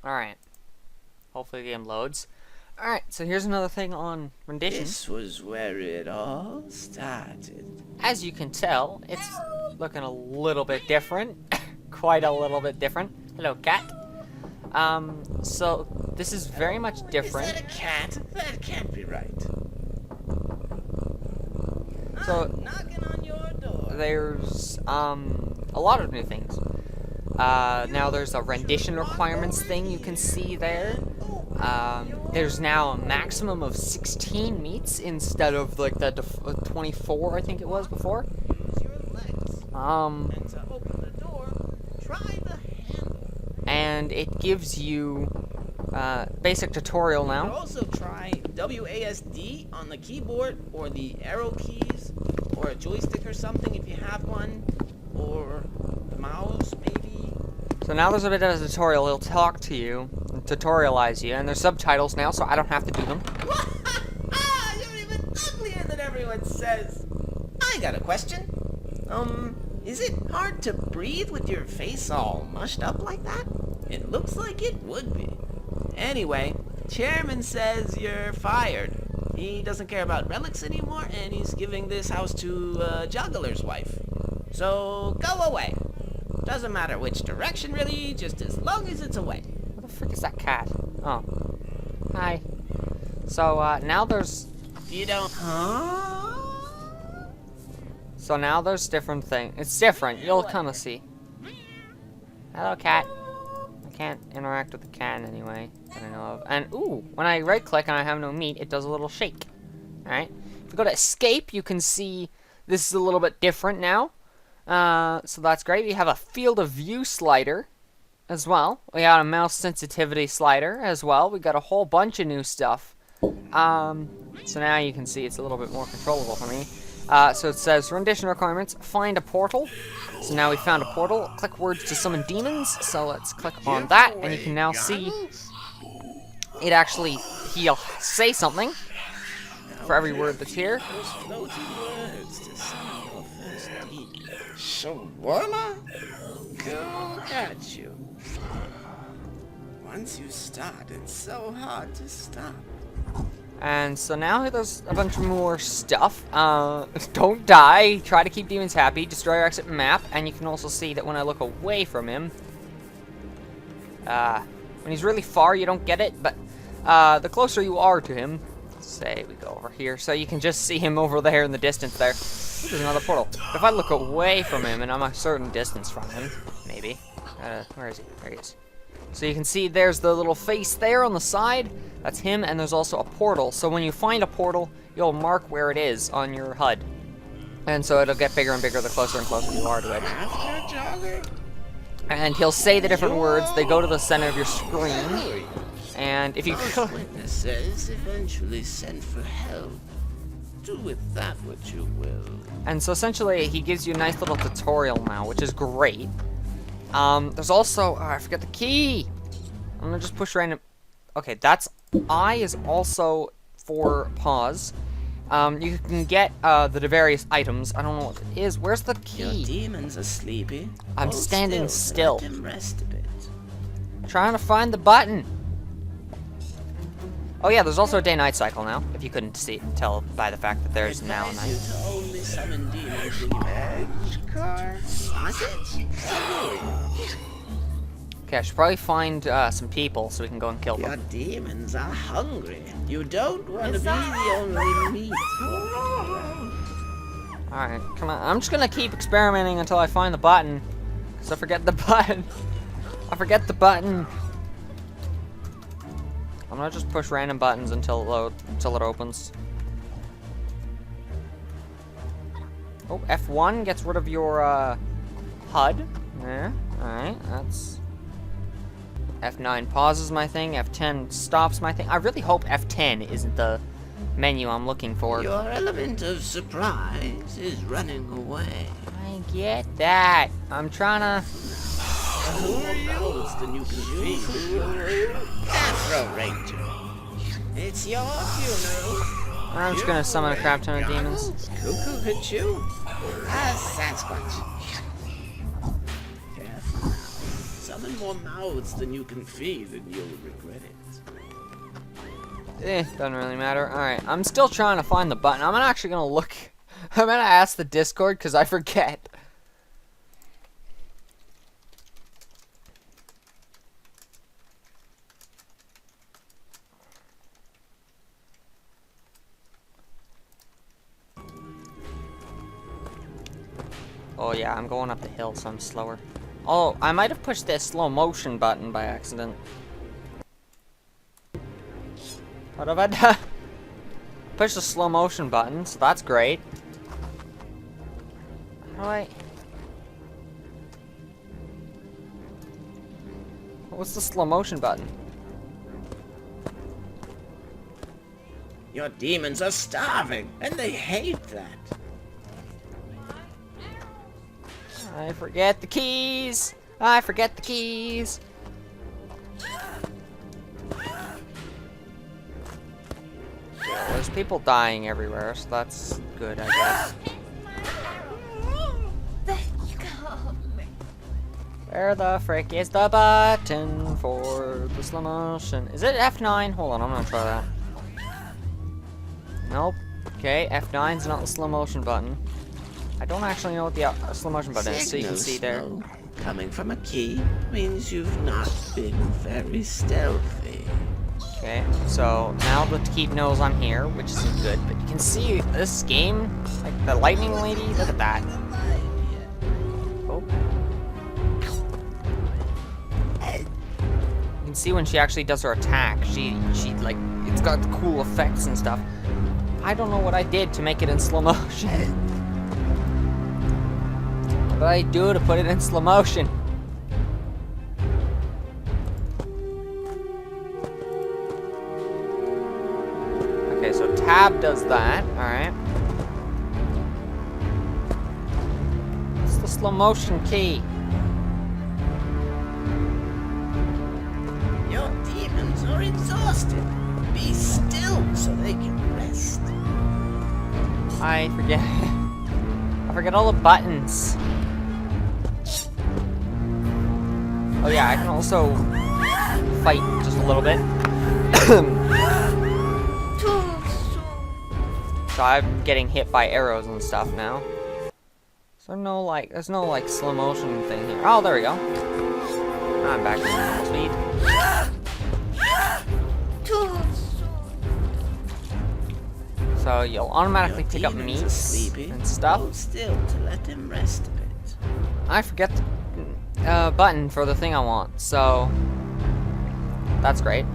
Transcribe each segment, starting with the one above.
Alright. Hopefully the game loads. Alright, so here's another thing on rendition. This was where it all started. As you can tell, it's looking a little bit different. Quite a little bit different. Hello, cat. So this is very much different. Is that a cat? That can't be right. So I'm knocking on your door. there's a lot of new things. Now there's a rendition requirements thing you can see there. There's now a maximum of 16 meats instead of like the 24 I think it was before. Use your legs. And to open the door, try the handle. And it gives you basic tutorial You can now. also try WASD on the keyboard, or the arrow keys, or a joystick or something if you have one, or the mouse maybe. So now there's a bit of a tutorial. He'll talk to you and tutorialize you, and there's subtitles now, so I don't have to do them. You're even uglier than everyone says. I got a question. Is it hard to breathe with your face all mushed up like that? It looks like it would be. Anyway, chairman says you're fired. He doesn't care about relics anymore, and he's giving this house to a juggler's wife. So go away. Doesn't matter which direction really, just as long as it's away. What the frick is that cat? Oh. Hi. So, now there's... You don't... Huh? So now there's different things. It's different. You'll kind of see. Hello, cat. I can't interact with the cat anyway, that I know of. And, ooh, when I right-click and I have no meat, it does a little shake. Alright. If you go to escape, you can see this is a little bit different now. So that's great. We have a field of view slider as well. We got a mouse sensitivity slider as well. We got a whole bunch of new stuff. So now you can see it's a little bit more controllable for me. So it says rendition requirements, find a portal. So now we found a portal. Click words to summon demons. So let's click on that, and you can now see it actually, he'll say something for every word that's here. Shawarma? Go at you. Once you start, it's so hard to stop. And so now there's a bunch more stuff. Don't die. Try to keep demons happy. Destroy your exit map. And you can also see that when I look away from him, when he's really far, you don't get it. But the closer you are to him, say we go over here, so you can just see him over there in the distance there. Ooh, there's another portal. But if I look away from him, and I'm a certain distance from him, maybe. Where is he? There he is. So you can see there's the little face there on the side. That's him, and there's also a portal. So when you find a portal, you'll mark where it is on your HUD. And so it'll get bigger and bigger the closer and closer you are to it. And he'll say the different words. They go to the center of your screen. And if you Those witnesses eventually sent for help. Do with that what you will. And so essentially, he gives you a nice little tutorial now, which is great. There's also, I forget the key. I'm gonna just push random. Okay, that's I is also for pause. You can get the various items. I don't know what it is. Where's the key? Your demons are sleepy. I'm standing still. Let them rest a bit. Trying to find the button. Oh yeah, there's also a day-night cycle now. If you couldn't tell by the fact that there's now a night. You to only summon demons in your edge car sausage. Okay, I should probably find some people so we can go and kill Your them. demons are hungry. You don't want to be the only meat. Alright, come on. I'm just gonna keep experimenting until I find the button. Because I forget the button. I forget the button. I'm gonna just push random buttons until it opens. Oh, F1 gets rid of your HUD. Yeah, alright, that's... F9 pauses my thing, F10 stops my thing. I really hope F10 isn't the menu I'm looking for. Your element of surprise is running away. I get that. I'm trying to... Who are you? It's the new config. Afro Ranger. It's your funeral. I'm just gonna summon a crap ton of demons. Cuckoo hit you? Sasquatch. Careful. open more mouths than you can feed, and you'll regret it. Doesn't really matter. Alright, I'm still trying to find the button. I'm actually gonna look. I'm gonna ask the Discord because I forget. Oh yeah, I'm going up the hill, so I'm slower. Oh, I might have pushed the slow motion button by accident. What have I done? Push the slow motion button, so that's great. How do I... What's the slow motion button? Your demons are starving, and they hate that. I forget the keys! I forget the keys! Yeah, there's people dying everywhere, so that's good, I guess. Where the frick is the button for the slow motion? Is it F9? Hold on, I'm gonna try that. Nope. Okay, F9's not the slow motion button. I don't actually know what the slow motion button is, so you can see there. Smoke coming from a key means you've not been very stealthy. Okay, so now the keep knows I'm here, which isn't good, but you can see this game, like the lightning lady, look at that. Oh. You can see when she actually does her attack, she like, it's got cool effects and stuff. I don't know what I did to make it in slow motion. What did I do to put it in slow motion? Okay, so tab does that, alright. What's the slow motion key? Your demons are exhausted. Be still so they can rest. I forget. I forget all the buttons. Oh yeah, I can also fight just a little bit. So I'm getting hit by arrows and stuff now. So there's no like slow motion thing here. Oh, there we go. I'm back to normal speed. So you'll automatically pick up meats and stuff. Hold still to let him rest a bit. I forget the button for the thing I want, so that's great.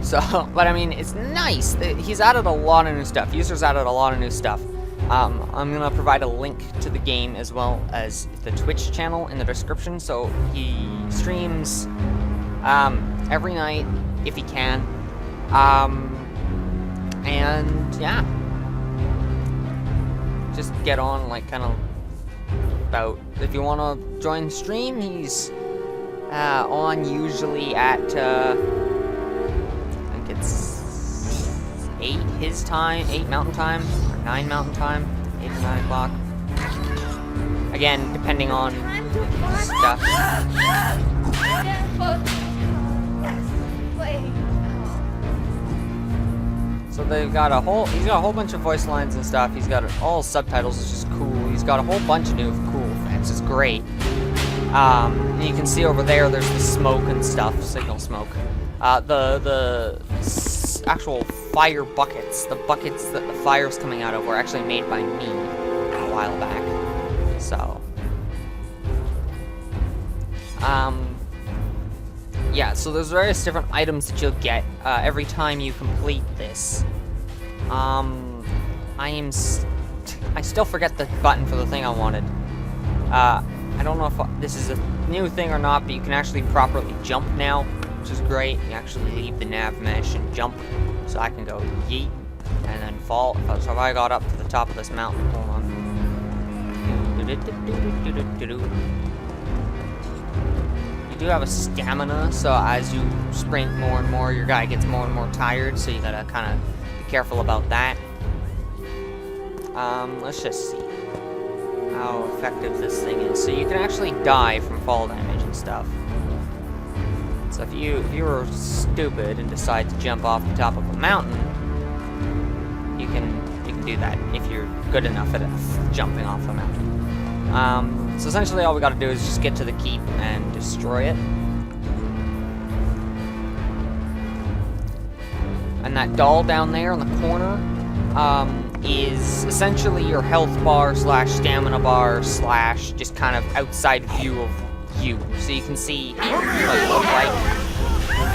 So, but I mean, it's nice. He's added a lot of new stuff. Users added a lot of new stuff. I'm gonna provide a link to the game as well as the Twitch channel in the description. So he streams every night if he can, and yeah, just get on like kind of about. If you want to join the stream, he's on usually at I think it's 8 his time, 8 mountain time, or 9 mountain time, 8 or 9 o'clock. Again, depending on stuff. So they've got he's got a whole bunch of voice lines and stuff. He's got all subtitles, which is cool. He's got a whole bunch of new cool effects. It's great. And you can see over there's the smoke and stuff, signal smoke. The actual fire buckets, the buckets that the fire's coming out of were actually made by me a while back. So, yeah, so there's various different items that you'll get every time you complete this. I still forget the button for the thing I wanted. I don't know if this is a new thing or not, but you can actually properly jump now, which is great. You actually leave the nav mesh and jump, so I can go yeet and then fall. So if I got up to the top of this mountain, hold on. You do have a stamina, so as you sprint more and more, your guy gets more and more tired, so you gotta kind of be careful about that. Let's just see how effective this thing is. So you can actually die from fall damage and stuff. So if you were stupid and decide to jump off the top of a mountain, you can do that if you're good enough at jumping off a mountain. So essentially all we gotta do is just get to the keep and destroy it. And that doll down there in the corner is essentially your health bar slash stamina bar slash just kind of outside view of you. So you can see what it look like.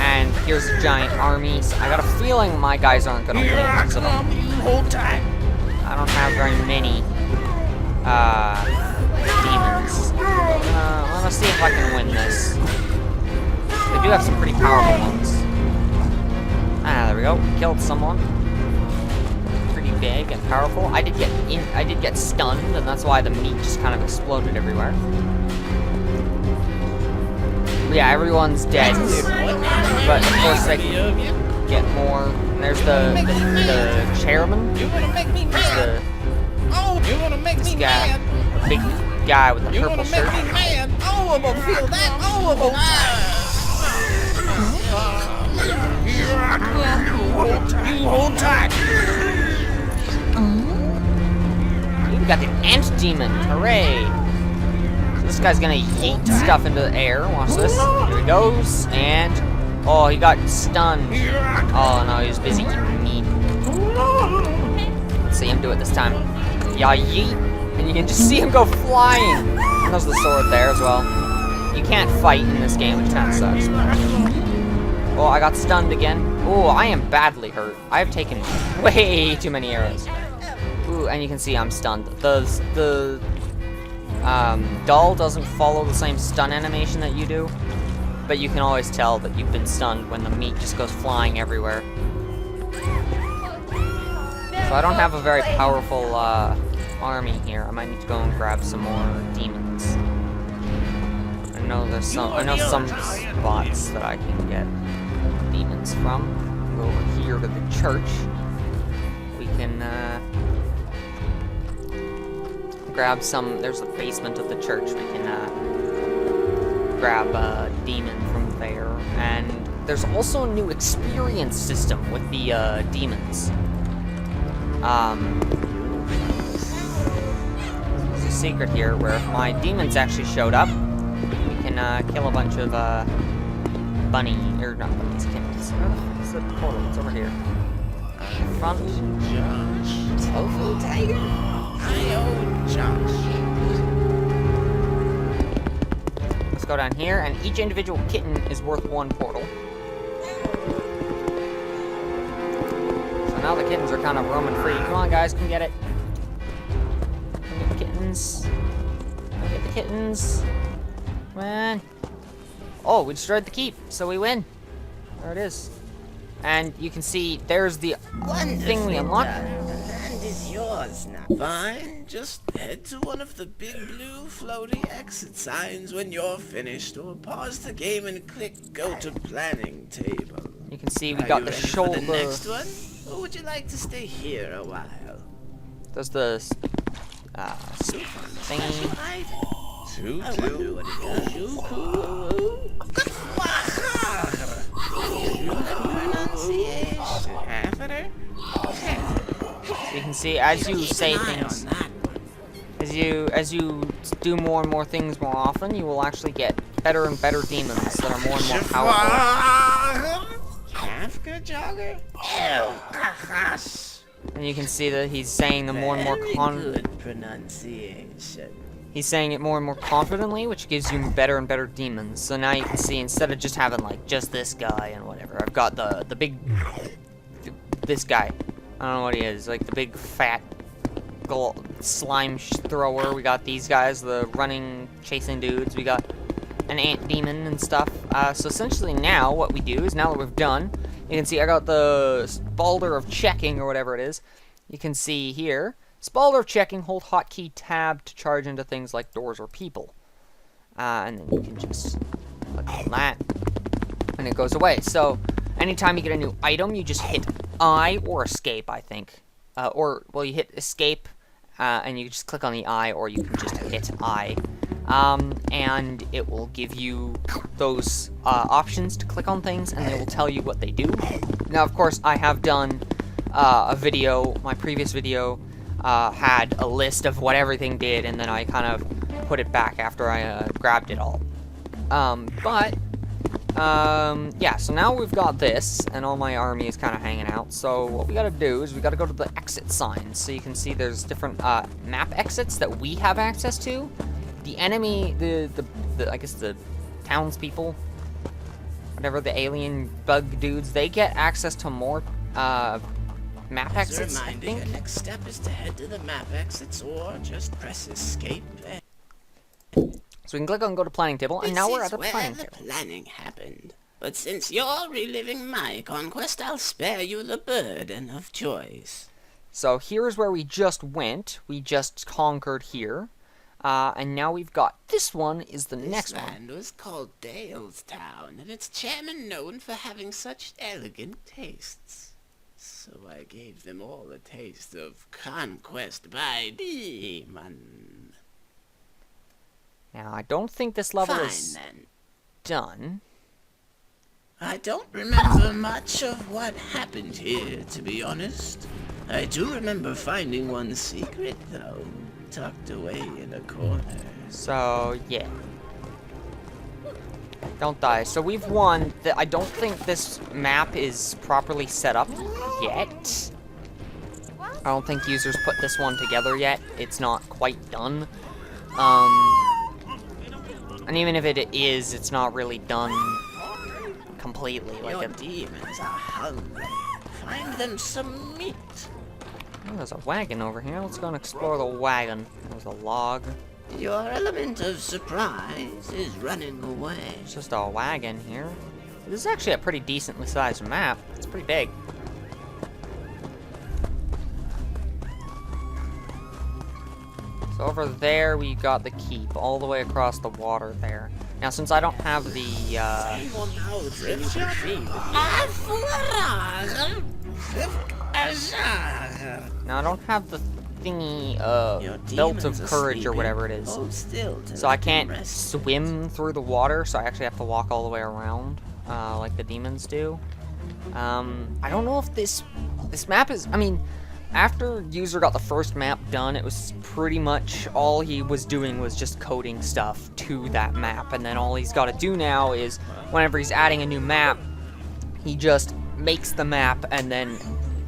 And here's a giant army. So I got a feeling my guys aren't gonna win because of them. Hold tight. I don't have very many demons. I'm gonna see if I can win this. They do have some pretty powerful ones. Ah, there we go. Killed someone. Pretty big and powerful. I did get stunned, and that's why the meat just kind of exploded everywhere. But yeah, everyone's dead. But of course they can get more. And there's the chairman. There's this guy, the big guy with the purple shirt. Oh, I'm gonna feel that. Oh, I'm gonna... You hold tight. We got the ant demon. Hooray! So this guy's gonna yeet stuff into the air. Watch this. Here he goes. And oh, he got stunned. Oh no, he was busy eating meat. Let's see him do it this time. Yeah, yeet. And you can just see him go flying. And there's the sword there as well. You can't fight in this game, which kind of sucks. Oh, I got stunned again. Oh, I am badly hurt. I have taken way too many arrows. Ooh, and you can see I'm stunned. The doll doesn't follow the same stun animation that you do, but you can always tell that you've been stunned when the meat just goes flying everywhere. So I don't have a very powerful army here. I might need to go and grab some more demons. I know some spots that I can get demons from. Go over here to the church. We can grab some. There's a basement of the church. We can grab a demon from there. And there's also a new experience system with the demons. There's a secret here where if my demons actually showed up, we can kill a bunch of bunny, or not bunnies, kittens. Where the fuck is the portal? It's over here. Front. Josh. Tofu tiger. Josh. Let's go down here, and each individual kitten is worth 1 portal. So now the kittens are kind of roaming free. Come on, guys, come get it. Come get the kittens. Come get the kittens. Come on. Oh, we destroyed the keep, so we win. There it is. And you can see there's the thing we unlocked. And is yours now. Fine. Just head to one of the big blue floaty exit signs when you're finished, or pause the game and click go to planning table. You can see we got the shoulder. For the next one, or would you like to stay here a while? There's the thingy. I wonder what it does. Pronunciation. You can see as you say things, as you do more and more things more often, you will actually get better and better demons that are more and more powerful. Kafka jogger? And you can see that he's saying the more and more good pronunciation. He's saying it more and more confidently, which gives you better and better demons. So now you can see, instead of just having like just this guy and whatever, I've got the big this guy. I don't know what he is, like the big fat slime thrower. We got these guys, the running chasing dudes. We got an ant demon and stuff. So essentially now what we do is, now that we've done, you can see I got the Spalder of checking or whatever it is. You can see here, Spalder of checking, hold hotkey tab to charge into things like doors or people. And then you can just click on that, and it goes away. So anytime you get a new item, you just hit I or escape, I think. Well, you hit escape, and you just click on the I, or you can just hit I. and it will give you those options to click on things, and they will tell you what they do. Now, of course, I have done a video, my previous video had a list of what everything did, and then I kind of put it back after I grabbed it all. Yeah, so now we've got this, and all my army is kind of hanging out. So what we gotta do is we gotta go to the exit signs. So you can see there's different map exits that we have access to. The enemy, I guess the townspeople, whatever, the alien bug dudes, they get access to more map exits, I think. Your next step is to head to the map exits, or just press escape. So we can click on go to planning table, and now we're at the planning table. Planning happened. But since you're reliving my conquest, I'll spare you the burden of choice. So here's where we just went. We just conquered here. And now we've got this one is the next one. This land was called Dalestown, and its chairman known for having such elegant tastes. So I gave them all a taste of conquest by demon. Now, I don't think this level Fine, is then. done. I don't remember much of what happened here, to be honest. I do remember finding one secret, though, tucked away in a corner. So, yeah. Don't die. So we've won. I don't think this map is properly set up yet. I don't think users put this one together yet. It's not quite done. And even if it is, it's not really done completely. Your demons are hungry. Find them some meat. Oh, there's a wagon over here. Let's go and explore the wagon. There's a log. Your element of surprise is running away. It's just a wagon here. This is actually a pretty decently sized map. It's pretty big. So over there we got the keep, all the way across the water there. Now since I don't have the now I don't have the thingy belt of courage or whatever it is. So I can't swim through the water, so I actually have to walk all the way around, like the demons do. I don't know if this map is, I mean, after user got the first map done, it was pretty much all he was doing was just coding stuff to that map, and then all he's got to do now is whenever he's adding a new map, he just makes the map and then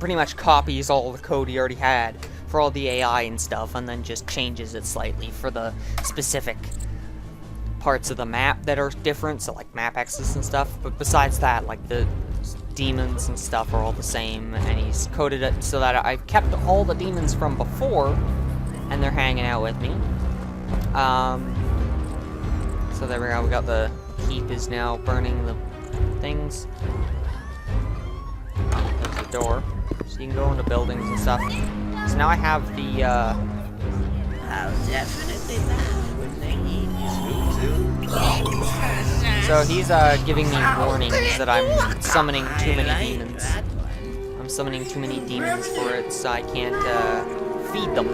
pretty much copies all the code he already had for all the AI and stuff, and then just changes it slightly for the specific parts of the map that are different, so like map X's and stuff. But besides that, like the demons and stuff are all the same, and he's coded it so that I've kept all the demons from before, and they're hanging out with me. So there we go, we got the keep is now burning the things. There's the door, so you can go into buildings and stuff. So now I have the, I'll definitely laugh when they eat you. So he's giving me warnings that I'm summoning too many demons. I'm summoning too many demons for it, so I can't feed them.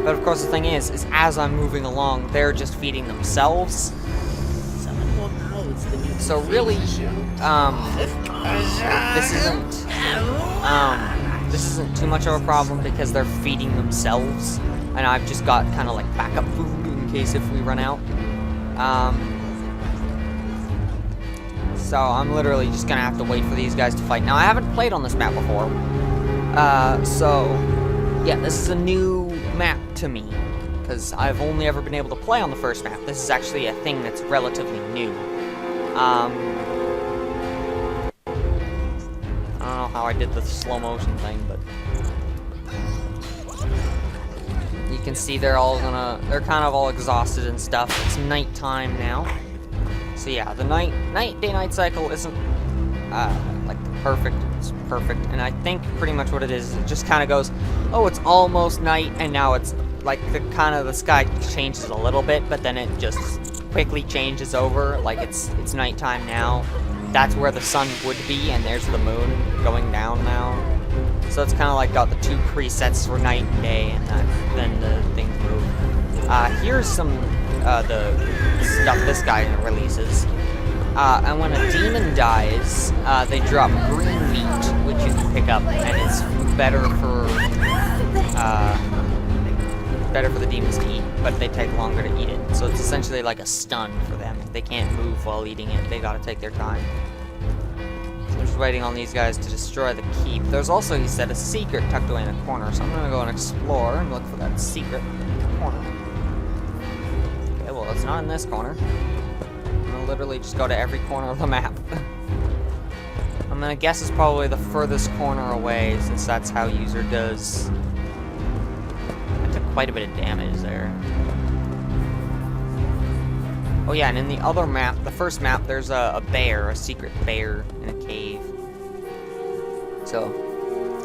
But of course the thing is as I'm moving along, they're just feeding themselves. So really, this isn't too much of a problem because they're feeding themselves, and I've just got kind of like backup food in case if we run out. So I'm literally just gonna have to wait for these guys to fight. Now I haven't played on this map before, so yeah, this is a new map to me because I've only ever been able to play on the first map. This is actually a thing that's relatively new. I don't know how I did the slow motion thing, but you can see they're kind of all exhausted and stuff. It's nighttime now. So yeah, the day-night cycle isn't like perfect. It's perfect, and I think pretty much what it is, it just kind of goes, oh, it's almost night, and now it's like the sky changes a little bit, but then it just quickly changes over, like it's nighttime now. That's where the sun would be, and there's the moon going down now. So it's kind of like got the two presets for night and day, and then the things move. Here's some the stuff this guy releases. And when a demon dies, they drop green meat, which you can pick up, and it's better for the demons to eat, but they take longer to eat it. So it's essentially like a stun for them. They can't move while eating it. They gotta take their time. So I'm just waiting on these guys to destroy the keep. There's also, he said, a secret tucked away in a corner, so I'm gonna go and explore and look for that secret corner. Okay, well, it's not in this corner. I'm gonna literally just go to every corner of the map. I'm gonna guess it's probably the furthest corner away, since that's how user does. I took quite a bit of damage there. Oh yeah, and in the other map, the first map, there's a bear, a secret bear in a cave. So,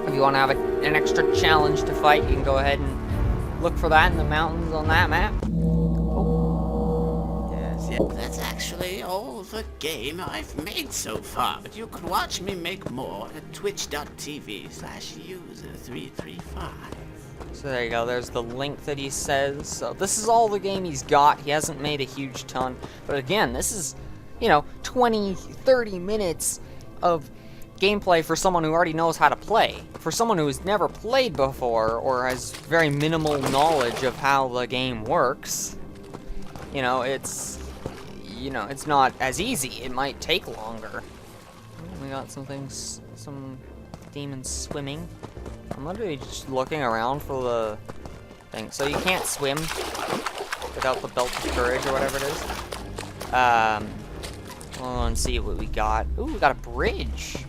if you want to have an extra challenge to fight, you can go ahead and look for that in the mountains on that map. Yes. That's actually all the game I've made so far, but you can watch me make more at twitch.tv/user335. So there you go, there's the link that he says. So this is all the game he's got. He hasn't made a huge ton. But again, this is, 20, 30 minutes of gameplay for someone who already knows how to play. For someone who has never played before, or has very minimal knowledge of how the game works, it's not as easy. It might take longer. We got some demons swimming. I'm literally just looking around for the thing. So you can't swim without the belt of courage or whatever it is. Let's see what we got. Ooh, we got a bridge.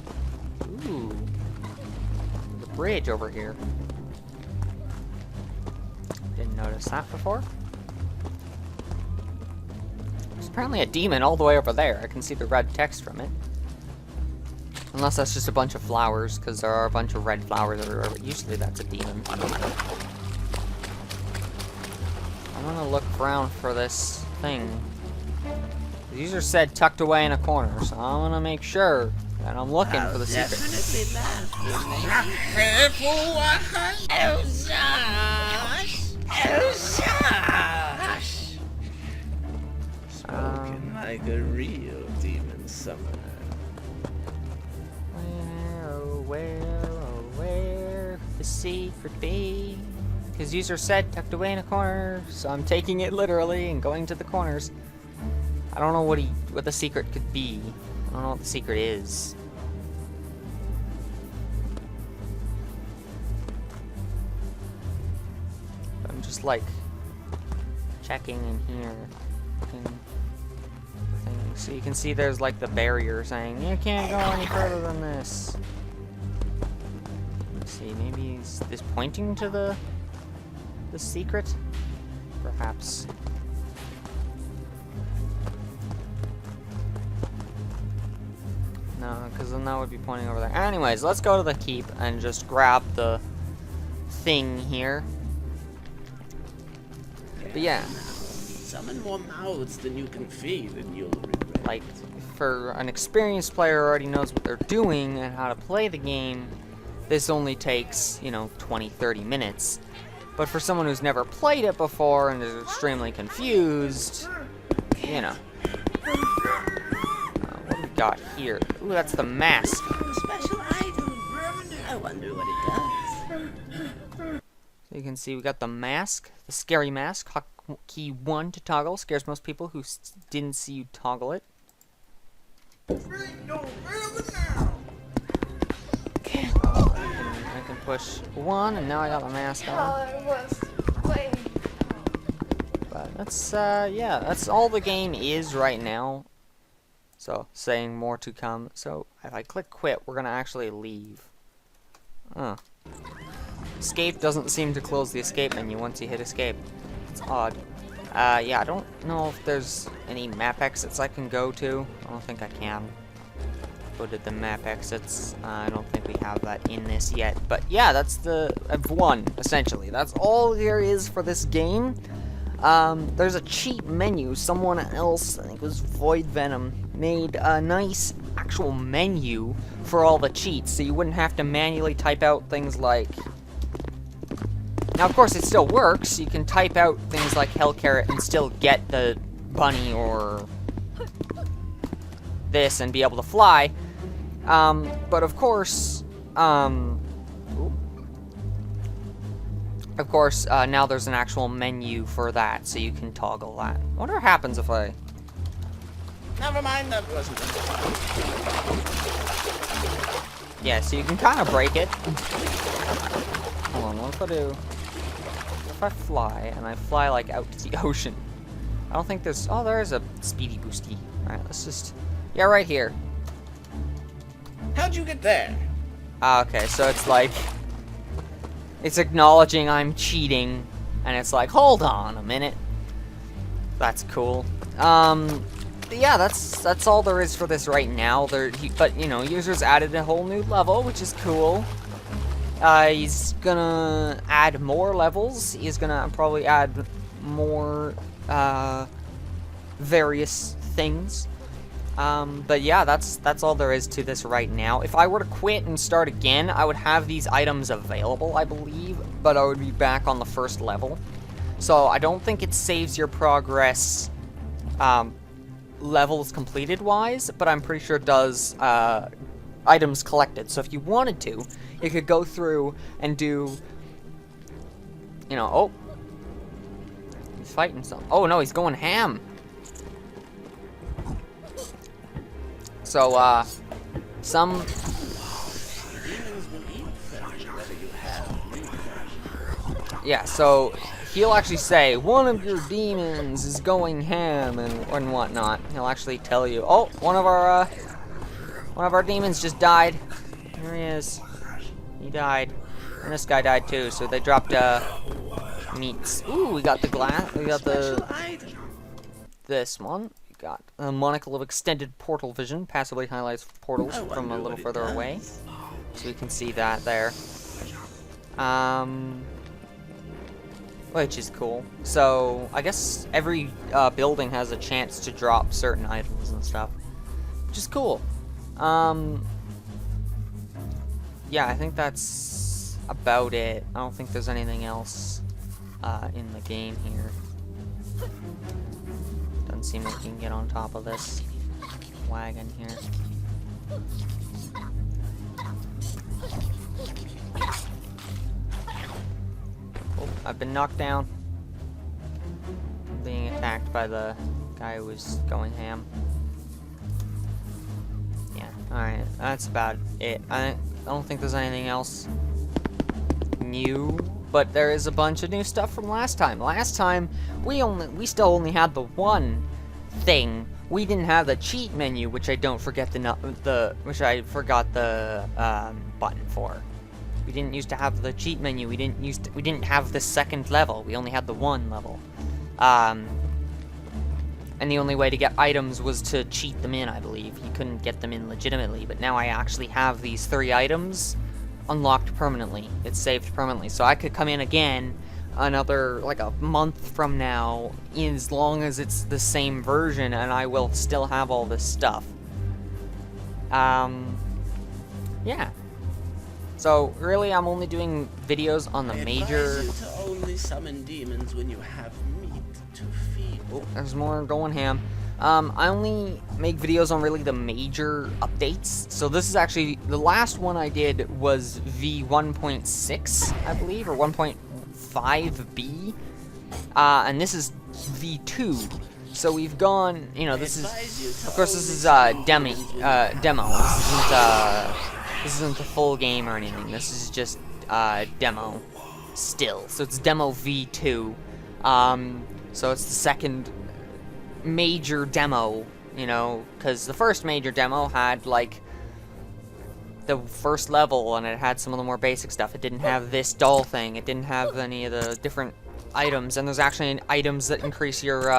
Ooh. There's a bridge over here. Didn't notice that before. There's apparently a demon all the way over there. I can see the red text from it. Unless that's just a bunch of flowers, because there are a bunch of red flowers everywhere, but usually that's a demon. I'm gonna look around for this thing. The user said tucked away in a corner, so I'm gonna make sure that I'm looking for the secret. Spoken like a real demon summoner. Where the secret be? Because user said tucked away in a corner, so I'm taking it literally and going to the corners. I don't know what the secret could be. I don't know what the secret is. I'm just like checking in here. So you can see there's like the barrier saying you can't go any further than this. Let's see, maybe is this pointing to the secret? Perhaps. No, because then that would be pointing over there. Anyways, let's go to the keep and just grab the thing here. But yeah. Summon more mouths than you can feed and you'll regret. Like, for an experienced player who already knows what they're doing and how to play the game, this only takes, 20, 30 minutes. But for someone who's never played it before and is extremely confused, What do we got here? Ooh, that's the mask. Special item. I wonder what it does. So you can see we got the mask, the scary mask. Key 1 to toggle. Scares most people who didn't see you toggle it. I can push 1, and now I got the mask on. But that's, yeah, that's all the game is right now. So, saying more to come. So, if I click quit, we're gonna actually leave. Escape doesn't seem to close the escape menu once you hit escape. It's odd. Yeah, I don't know if there's any map exits I can go to. I don't think I can. Go to the map exits. I don't think we have that in this yet. But yeah, that's I've won, essentially. That's all there is for this game. There's a cheat menu. Someone else, I think it was Void Venom, made a nice actual menu for all the cheats, so you wouldn't have to manually type out things like Now, of course, it still works. You can type out things like Hell Carrot and still get the bunny or this and be able to fly. But of course, now there's an actual menu for that, so you can toggle that. I wonder what happens if I... Never mind, that wasn't it. Yeah, so you can kind of break it. Hold on, what if I do? If I fly, and I fly, like, out to the ocean. I don't think there's... Oh, there is a speedy boosty. Alright, let's just... Yeah, right here. How'd you get there? Okay, so it's like... It's acknowledging I'm cheating, and it's like, hold on a minute. That's cool. But yeah, that's all there is for this right now. But, you know, users added a whole new level, which is cool. He's gonna add more levels. He's gonna probably add more, various things. But yeah, that's all there is to this right now. If I were to quit and start again, I would have these items available, I believe, but I would be back on the first level. So I don't think it saves your progress, levels completed wise, but I'm pretty sure it does, items collected. So if you wanted to, you could go through and do, you know, oh, he's fighting some. Oh no, he's going ham. So, some... Yeah, so he'll actually say, one of your demons is going ham and whatnot. He'll actually tell you, oh, one of our demons just died. Here he is. He died. And this guy died too, so they dropped, meats. Ooh, we got the glass, we got this one. Got a monocle of extended portal vision, passively highlights portals from a little further away. So we can see that there. Which is cool. So, I guess every building has a chance to drop certain items and stuff. Which is cool. Yeah, I think that's about it. I don't think there's anything else in the game here. Doesn't seem like you can get on top of this wagon here. Oh, I've been knocked down. I'm being attacked by the guy who was going ham. Yeah, alright, that's about it. I don't think there's anything else new. But there is a bunch of new stuff from last time. Last time, we still only had the one thing. We didn't have the cheat menu, which I forgot the button for. We didn't used to have the cheat menu. We didn't have the second level. We only had the one level. And the only way to get items was to cheat them in, I believe. You couldn't get them in legitimately. But now I actually have these 3 items unlocked permanently. It's saved permanently, so I could come in again another, like, a month from now, as long as it's the same version, and I will still have all this stuff. Yeah. So, really, I'm only doing videos on the major... I advise you to only summon demons when you have meat to feed. Oh, there's more going ham. I only make videos on really the major updates. So this is actually, the last one I did was V1.6, I believe, or 1.5B. And this is V2. So we've gone, you know, this is, of course this is, demo. This isn't the full game or anything. This is just, demo still. So it's demo V2. So it's the second major demo, you know, because the first major demo had, like, the first level, and it had some of the more basic stuff. It didn't have this doll thing. It didn't have any of the different items, and there's actually items that increase your,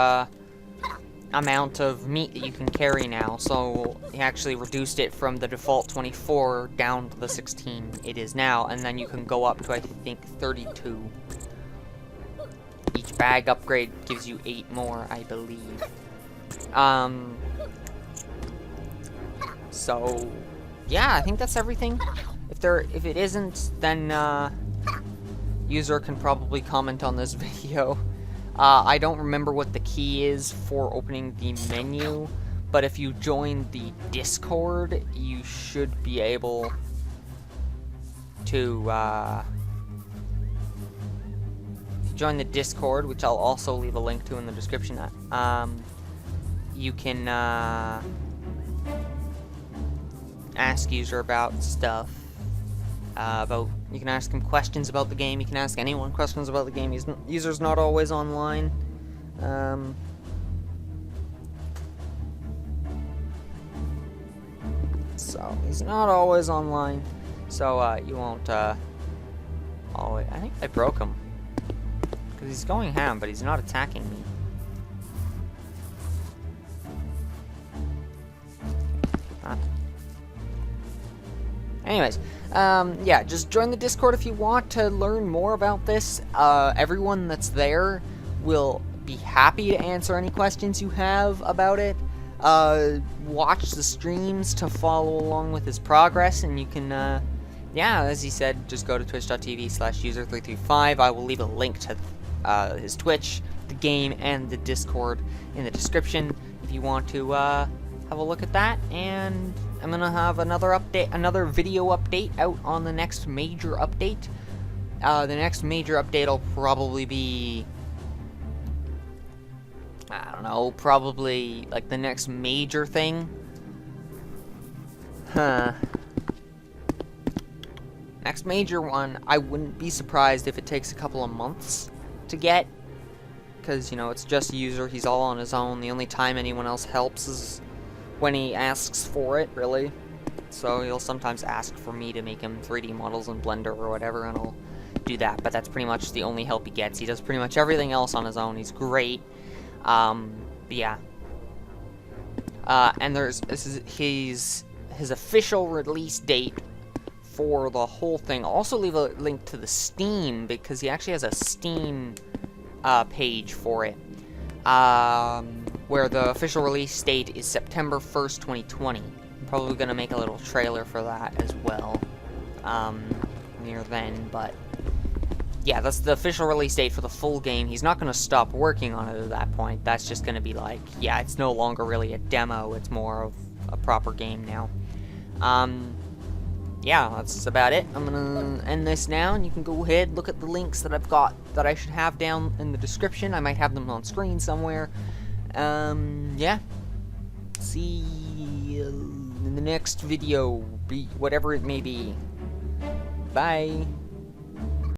amount of meat that you can carry now, so he actually reduced it from the default 24 down to the 16 it is now, and then you can go up to, I think, 32. Each bag upgrade gives you 8 more, I believe. So, yeah, I think that's everything. If it isn't, then, user can probably comment on this video. I don't remember what the key is for opening the menu, but if you join the Discord, you should be able to join the Discord, which I'll also leave a link to in the description. You can ask user about stuff. You can ask him questions about the game. You can ask anyone questions about the game. User's not always online. So he's not always online. So you won't always. I think I broke him because he's going ham, but he's not attacking me. Anyways, yeah, just join the Discord if you want to learn more about this. Everyone that's there will be happy to answer any questions you have about it. Watch the streams to follow along with his progress, and you can, yeah, as he said, just go to twitch.tv/user335. I will leave a link to his Twitch, the game, and the Discord in the description if you want to have a look at that. And I'm gonna have another video update out on the next major update. The next major update will probably be, I don't know, probably like the next major thing. Next major one, I wouldn't be surprised if it takes a couple of months to get, because, you know, it's just a user, he's all on his own. The only time anyone else helps is when he asks for it, really. So he'll sometimes ask for me to make him 3D models in Blender or whatever, and I'll do that, but that's pretty much the only help he gets. He does pretty much everything else on his own. He's great. Yeah. And his official release date for the whole thing. I'll also leave a link to the Steam, because he actually has a Steam page for it. Where the official release date is September 1st, 2020. I'm probably going to make a little trailer for that as well, near then, but yeah, that's the official release date for the full game. He's not going to stop working on it at that point. That's just going to be like, yeah, it's no longer really a demo, it's more of a proper game now. Yeah, that's about it. I'm going to end this now, and you can go ahead, look at the links that I've got that I should have down in the description. I might have them on screen somewhere. Yeah. See you in the next video, whatever it may be. Bye.